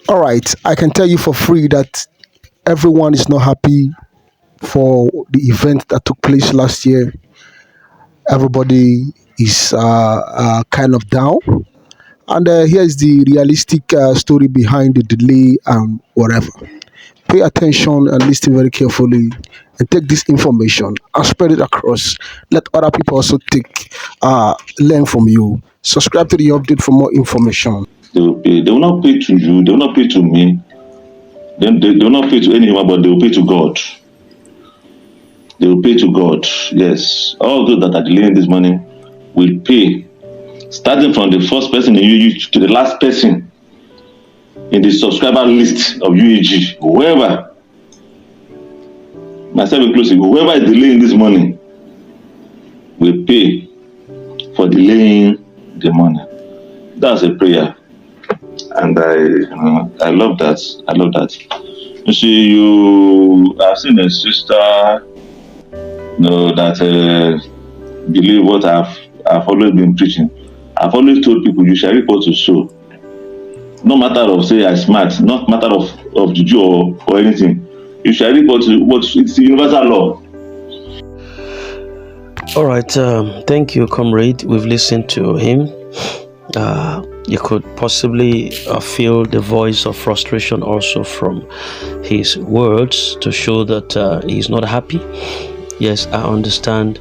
All right, I can tell you for free that everyone is not happy for the event that took place last year. Everybody is kind of down. And here's the realistic story behind the delay and whatever. Pay attention and listen very carefully and take this information and spread it across. Let other people also learn from you. Subscribe to the update for more information. They will pay. They will not pay to you. They will not pay to me. They will not pay to anyone, but they will pay to God. They will pay to God. Yes. All those that are delaying this money will pay. Starting from the first person in UAG to the last person in the subscriber list of UAG. Whoever, myself inclusive, whoever is delaying this money will pay for delaying the money. That's a prayer. And I love that. I love that. You see, I've seen a sister, that believe what I've always been preaching. I've always told people you shall reap what you sow. No matter of say I smart, not matter of juju or anything. You shall reap what it's the universal law. All right, thank you, comrade. We've listened to him. You could possibly feel the voice of frustration also from his words to show that he's not happy. Yes, I understand.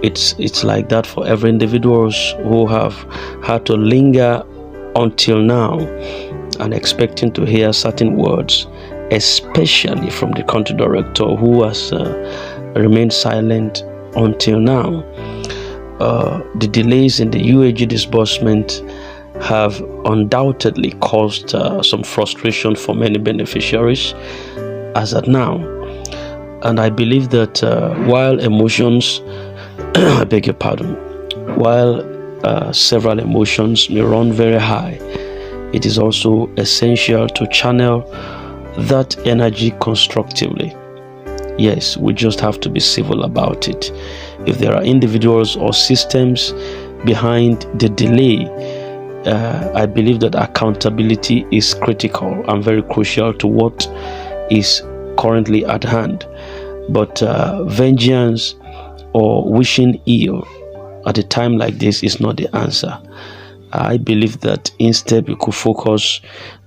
It's like that for every individuals who have had to linger until now and expecting to hear certain words, especially from the country director who has remained silent until now. The delays in the UAG disbursement have undoubtedly caused some frustration for many beneficiaries as at now. And I believe that while emotions, I beg your pardon, while several emotions may run very high, it is also essential to channel that energy constructively. Yes, we just have to be civil about it. If there are individuals or systems behind the delay, I believe that accountability is critical and very crucial to what is currently at hand. But vengeance or wishing ill at a time like this is not the answer. I believe that instead we could focus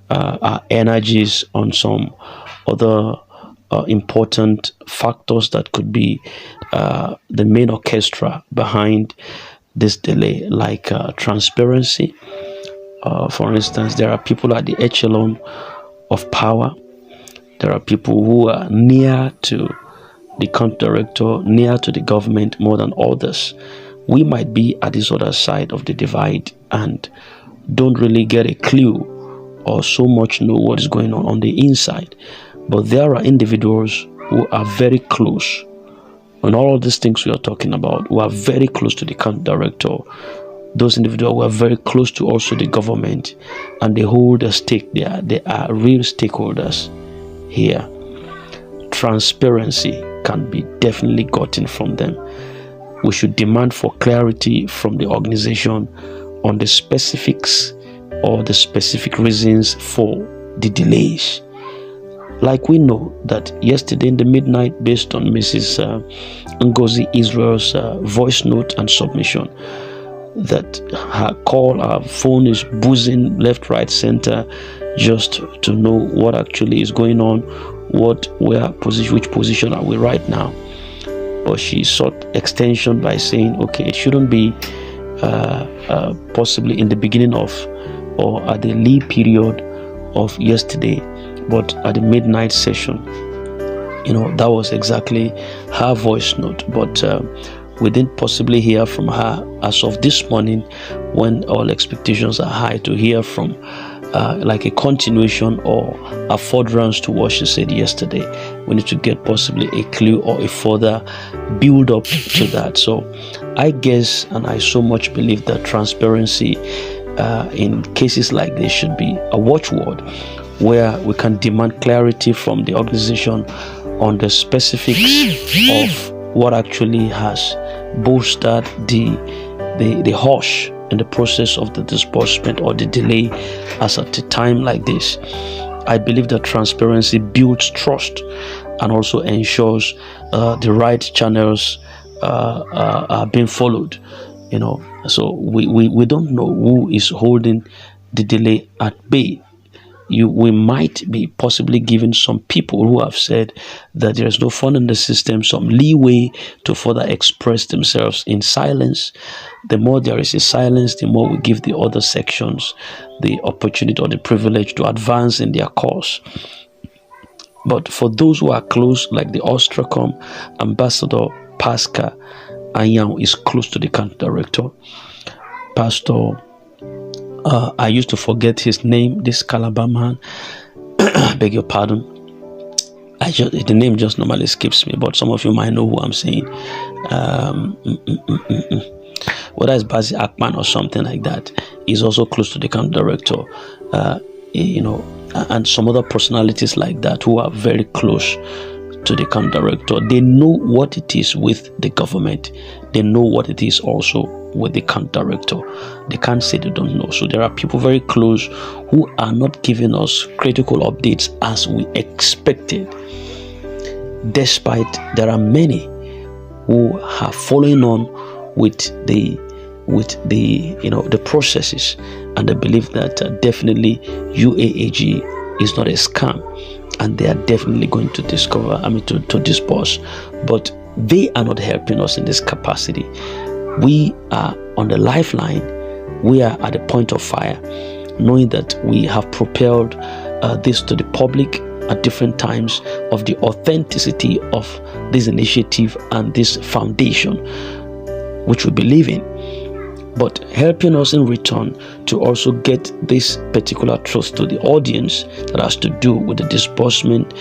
our energies on some other important factors that could be the main orchestra behind this delay, like transparency. For instance, there are people at the echelon of power. There are people who are near to the country director, near to the government more than others. We might be at this other side of the divide and don't really get a clue or so much know what is going on the inside. But there are individuals who are very close. And all of these things we are talking about, who are very close to the country director, those individuals who are very close to also the government, and they hold a stake there. They are real stakeholders here. Transparency can be definitely gotten from them. We should demand for clarity from the organization on the specifics or the specific reasons for the delays. Like we know that yesterday in the midnight, based on Mrs. Ngozi Israel's voice note and submission, that her call, her phone is buzzing left, right, center, just to know what actually is going on, which position are we right now. But she sought extension by saying, okay, it shouldn't be possibly in the beginning of or at the lead period of yesterday, but at the midnight session. That was exactly her voice note. But we didn't possibly hear from her as of this morning, when all expectations are high to hear from like a continuation or a furtherance to what she said yesterday. We need to get possibly a clue or a further build up to that. So I guess, and I so much believe that transparency in cases like this should be a watchword, where we can demand clarity from the organization on the specifics of what actually has bolstered the hush in the process of the disbursement or the delay as at a time like this. I believe that transparency builds trust and also ensures the right channels are being followed. So we don't know who is holding the delay at bay. We might be possibly giving some people who have said that there is no fund in the system some leeway to further express themselves in silence. The more there is a silence, the more we give the other sections the opportunity or the privilege to advance in their cause. But for those who are close, like the Ostracom Ambassador Pascal Anyang is close to the country director. Pastor, I used to forget his name, this Calabar man. Beg your pardon. The name just normally escapes me, but some of you might know who I'm saying. Whether it's Bazi Akman or something like that, he's also close to the country director. And some other personalities like that who are very close to the country director. They know what it is with the government. They know what it is also with the country director. They can't say they don't know. So there are people very close who are not giving us critical updates as we expected. Despite there are many who are following on with the processes, and they believe that definitely UAAG is not a scam, and they are definitely going to to disburse, but they are not helping us in this capacity. We are on the lifeline. We are at the point of fire, knowing that we have propelled this to the public at different times of the authenticity of this initiative and this foundation, which we believe in, but helping us in return to also get this particular truth to the audience that has to do with the disbursement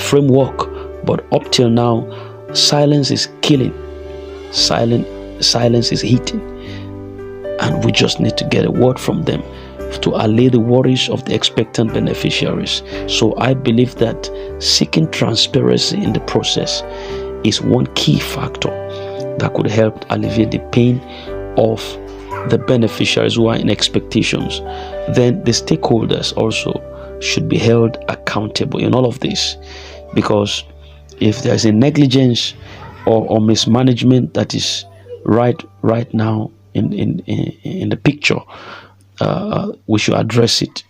framework. But up till now, silence is killing. Silence is hitting, and we just need to get a word from them to allay the worries of the expectant beneficiaries. So I believe that seeking transparency in the process is one key factor that could help alleviate the pain of the beneficiaries who are in expectations. Then the stakeholders also should be held accountable in all of this, because if there's a negligence or mismanagement that is right now in the picture, we should address it.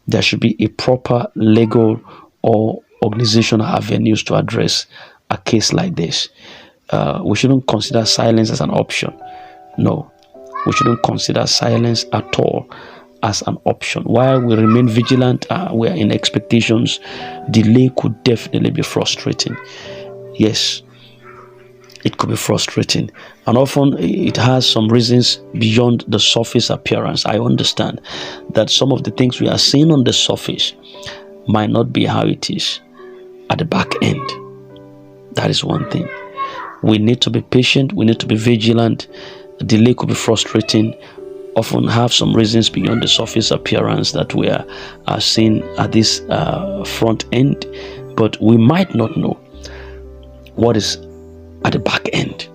There should be a proper legal or organizational avenues to address a case like this. We shouldn't consider silence as an option. No, we shouldn't consider silence at all as an option. While we remain vigilant, we are in expectations, delay could definitely be frustrating. Yes, it could be frustrating, and often it has some reasons beyond the surface appearance. I understand that some of the things we are seeing on the surface might not be how it is at the back end. That is one thing. We need to be patient. We need to be vigilant. Delay could be frustrating, often have some reasons beyond the surface appearance that we are seeing at this front end, but we might not know what is at the back end.